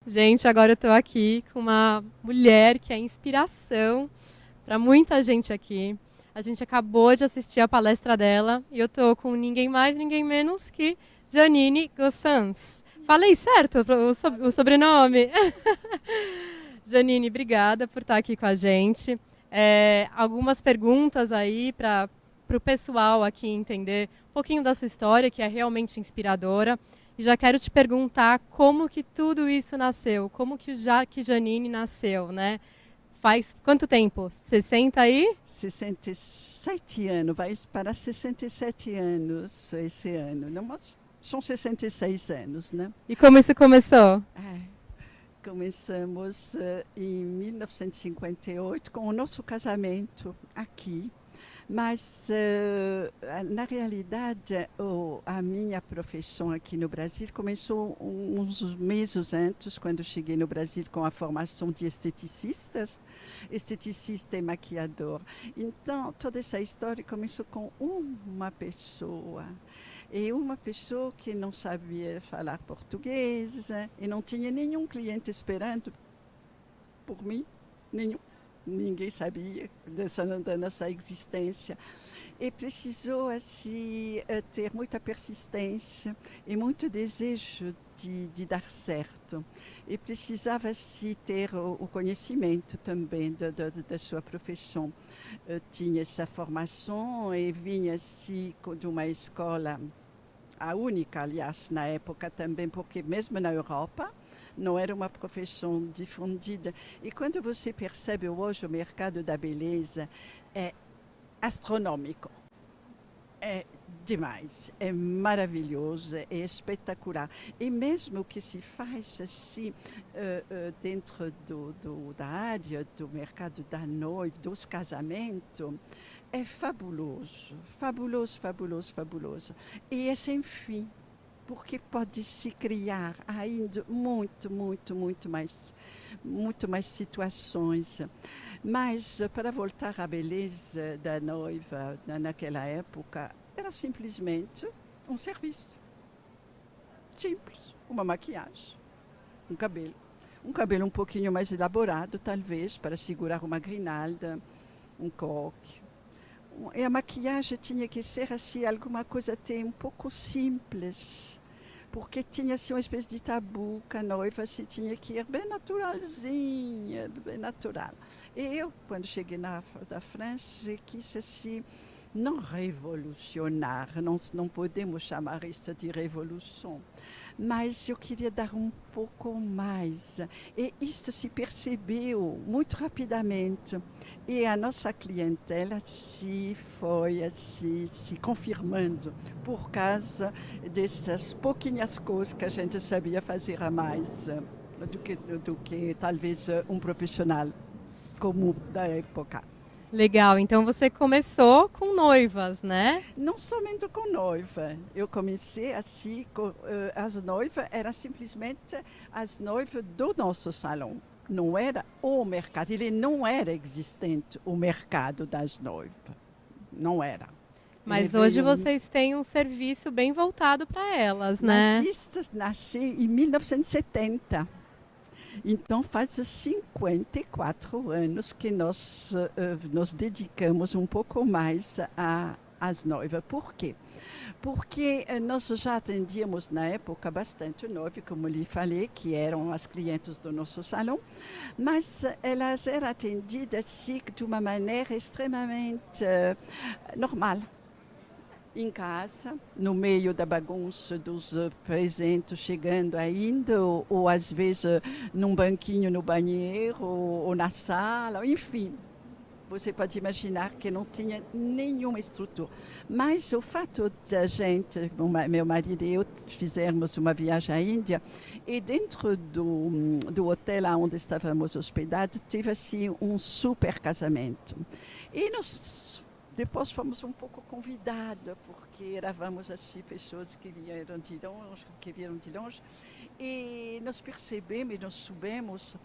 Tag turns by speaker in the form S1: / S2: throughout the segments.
S1: Gente, agora eu estou aqui com uma mulher que é inspiração para muita gente aqui. A gente acabou de assistir a palestra dela e eu estou com ninguém mais, ninguém menos que Janine Gossans. Falei certo o sobrenome? Janine, obrigada por estar aqui com a gente. Algumas perguntas aí para o pessoal aqui entender um pouquinho da sua história, que é realmente inspiradora. E já quero te perguntar como que tudo isso nasceu, como que Janine nasceu, né? Faz quanto tempo? 60 aí?
S2: 67 anos, vai para 67 anos esse ano. Não, mas são 66 anos, né?
S1: E como isso começou?
S2: Começamos em 1958 com o nosso casamento aqui. Mas, na realidade, a minha profissão aqui no Brasil começou uns meses antes, quando cheguei no Brasil com a formação de esteticista e maquiador. Então, toda essa história começou com uma pessoa. E uma pessoa que não sabia falar português e não tinha nenhum cliente esperando por mim, nenhum. Ninguém sabia da nossa existência. E precisou assim, ter muita persistência e muito desejo de dar certo. E precisava assim, ter o conhecimento também da sua profissão. Eu tinha essa formação e vinha assim, de uma escola, a única, aliás, na época também, porque mesmo na Europa, não era uma profissão difundida. E quando você percebe hoje o mercado da beleza, é astronômico. É demais, é maravilhoso, é espetacular. E mesmo que se faz assim, dentro da área do mercado da noiva, dos casamentos, é fabuloso, fabuloso, fabuloso, fabuloso. E é sem fim, porque pode se criar ainda muito mais situações. Mas para voltar à beleza da noiva naquela época, era simplesmente um serviço simples, uma maquiagem, um cabelo. Um cabelo um pouquinho mais elaborado, talvez, para segurar uma grinalda, um coque. E a maquiagem tinha que ser assim, alguma coisa até um pouco simples, porque tinha assim uma espécie de tabu que a noiva se tinha que ir bem naturalzinha, bem natural. E eu, quando cheguei da França, quis assim, não revolucionar, não podemos chamar isso de revolução, mas eu queria dar um pouco mais. E isso se percebeu muito rapidamente. E a nossa clientela se foi se confirmando por causa dessas pouquinhas coisas que a gente sabia fazer a mais do que talvez um profissional comum da época.
S1: Legal, então você começou com noivas, né?
S2: Não somente com noiva. Eu comecei assim, as noivas eram simplesmente as noivas do nosso salão. Não era o mercado, ele não era existente, o mercado das noivas. Não era. Ele
S1: Mas hoje
S2: veio.
S1: vocês têm um serviço bem voltado para elas, né?
S2: Nazistas nasceu em 1970. Então, faz 54 anos que nós nos dedicamos um pouco mais às noivas. Por quê? Porque nós já atendíamos na época bastante noiva, como lhe falei, que eram as clientes do nosso salão, mas elas eram atendidas assim, de uma maneira extremamente normal. Em casa, no meio da bagunça dos presentes chegando ainda, ou às vezes num banquinho no banheiro, ou na sala, enfim. Você pode imaginar que não tinha nenhuma estrutura. Mas o fato da gente, meu marido e eu, fizermos uma viagem à Índia, e dentro do hotel onde estávamos hospedados, tive assim um super casamento. E nós depois fomos um pouco convidadas, porque éramos assim pessoas que vieram de longe, e nós percebemos, nós soubemos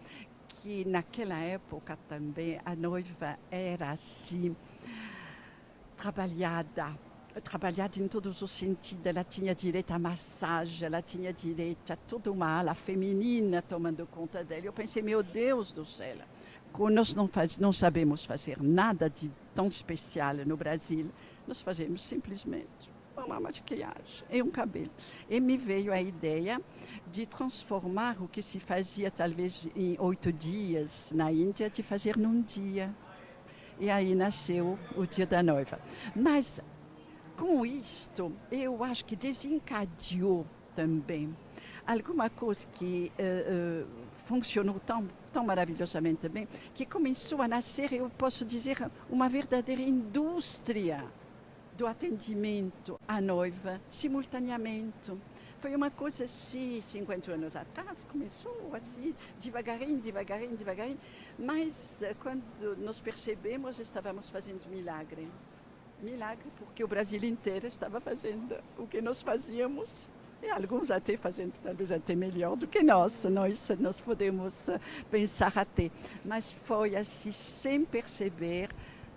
S2: que naquela época também a noiva era assim trabalhada trabalhada em todos os sentidos. Ela tinha direito à massagem, ela tinha direito a toda uma ala feminina tomando conta dela. Eu pensei, meu Deus do céu, nós não sabemos fazer nada de tão especial no Brasil, nós fazemos simplesmente uma maquiagem e um cabelo. E me veio a ideia de transformar o que se fazia talvez em 8 dias na Índia, de fazer num dia. E aí nasceu o Dia da Noiva. Mas com isto, eu acho que desencadeou também alguma coisa que funcionou tão maravilhosamente bem, que começou a nascer, eu posso dizer, uma verdadeira indústria do atendimento à noiva simultaneamente. Foi uma coisa assim, 50 anos atrás, começou assim, devagarinho, mas quando nos percebemos, estávamos fazendo milagre. Milagre, porque o Brasil inteiro estava fazendo o que nós fazíamos, e alguns até fazendo talvez até melhor do que nós podemos pensar até. Mas foi assim, sem perceber,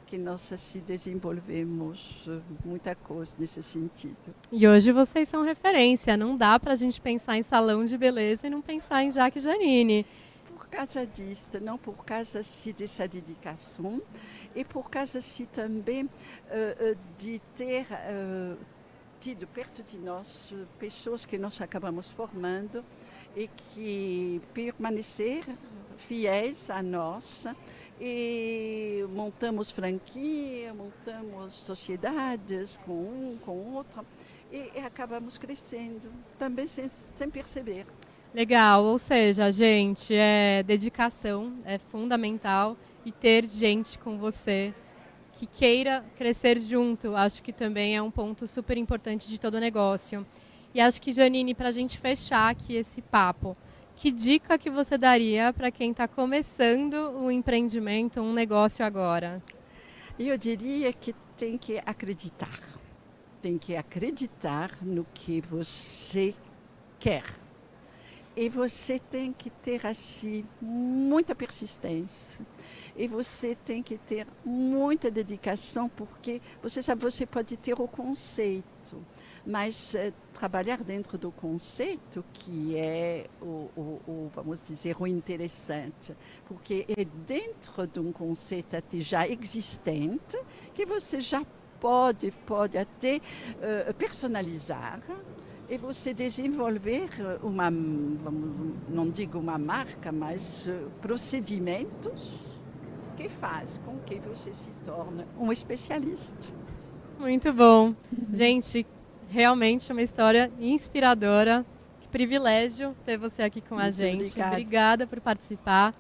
S2: que nós se desenvolvemos muita coisa nesse sentido.
S1: E hoje vocês são referência, não dá para a gente pensar em salão de beleza e não pensar em Jaque Janine.
S2: Por causa disto, não por causa dessa dedicação, e por causa também de ter tido perto de nós pessoas que nós acabamos formando e que permaneceram fiéis a nós. E montamos franquia, montamos sociedades com um, com outro, e acabamos crescendo, também sem perceber.
S1: Legal, ou seja, gente, dedicação é fundamental, e ter gente com você que queira crescer junto, acho que também é um ponto super importante de todo o negócio. E acho que, Janine, para a gente fechar aqui esse papo, que dica que você daria para quem está começando um empreendimento, um negócio agora?
S2: Eu diria que tem que acreditar. Tem que acreditar no que você quer. E você tem que ter, assim, muita persistência. E você tem que ter muita dedicação, porque você sabe, você pode ter o conceito, mas trabalhar dentro do conceito que é vamos dizer, o interessante, porque é dentro de um conceito até já existente que você já pode até personalizar e você desenvolver não digo uma marca, mas procedimentos que faz com que você se torne um especialista.
S1: Muito bom. Gente, realmente uma história inspiradora. Que privilégio ter você aqui com a gente. Obrigada por participar.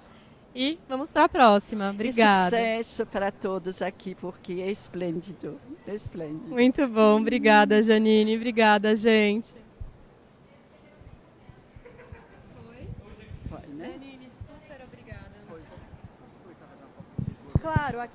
S1: E vamos para a próxima. Obrigada.
S2: E sucesso para todos aqui, porque é esplêndido. É esplêndido.
S1: Muito bom. Obrigada, Janine. Obrigada, gente.
S2: Foi, né?
S1: Janine, super obrigada. Claro, aqui.